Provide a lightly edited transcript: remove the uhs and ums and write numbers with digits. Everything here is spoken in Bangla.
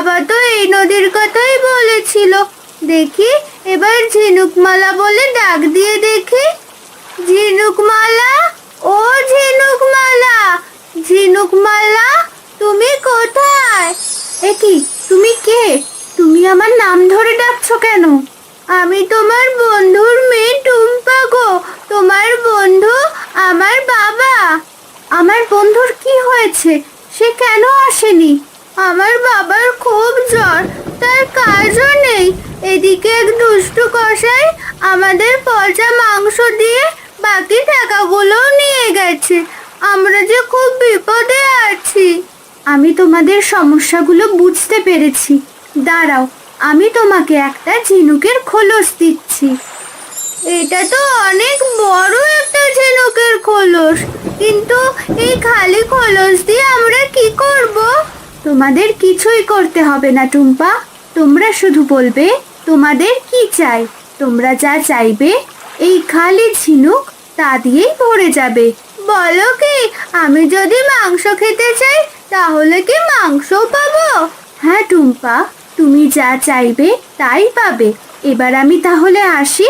বাবা তো এই নদীর কথাই বলেছিল। দেখি এবার ঝিনুকমালা বলে ডাক দিয়ে দেখি। ঝিনুকমালা, ও ঝিনুকমালা, ঝিনুকমালা, তুমি কোথায়? এ কি, তুমি কে? তুমি আমার নাম ধরে ডাকছো কেন? আমি তোমার বন্ধুর মেয়ে টুম্পা গো। তোমার বন্ধু আমার বাবা। আমার বন্ধুর কি হয়েছে? সে কেন আসেনি? আমার বাবার খুব জ্বর, তার কাজও নেই। এদিকে এক দুষ্টু কসাই আমাদের পচা মাংস দিয়ে বাকি টাকাগুলোও নিয়ে গেছে। আমরা যে খুব বিপদে আছি। আমি তোমাদের সমস্যাগুলো বুঝতে পেরেছি। দাঁড়াও, আমি তোমাকে একটা ঝিনুকের খোলস দিচ্ছি। এটা তো অনেক বড় একটা ঝিনুকের খোলস, কিন্তু এই খালি খোলস দিয়ে আমরা কি করব? তোমাদের কিছুই করতে হবে না টুম্পা। তোমরা শুধু বলবে তোমাদের কি চাই। তোমরা যা চাইবে এই খালি ঝিনুক তা দিয়েই ভরে যাবে। বলো কি, আমি যদি মাংস খেতে চাই তাহলে কি মাংসও পাবো? হ্যাঁ টুম্পা, তুমি যা চাইবে তাই পাবে। এবার আমি তাহলে আসি।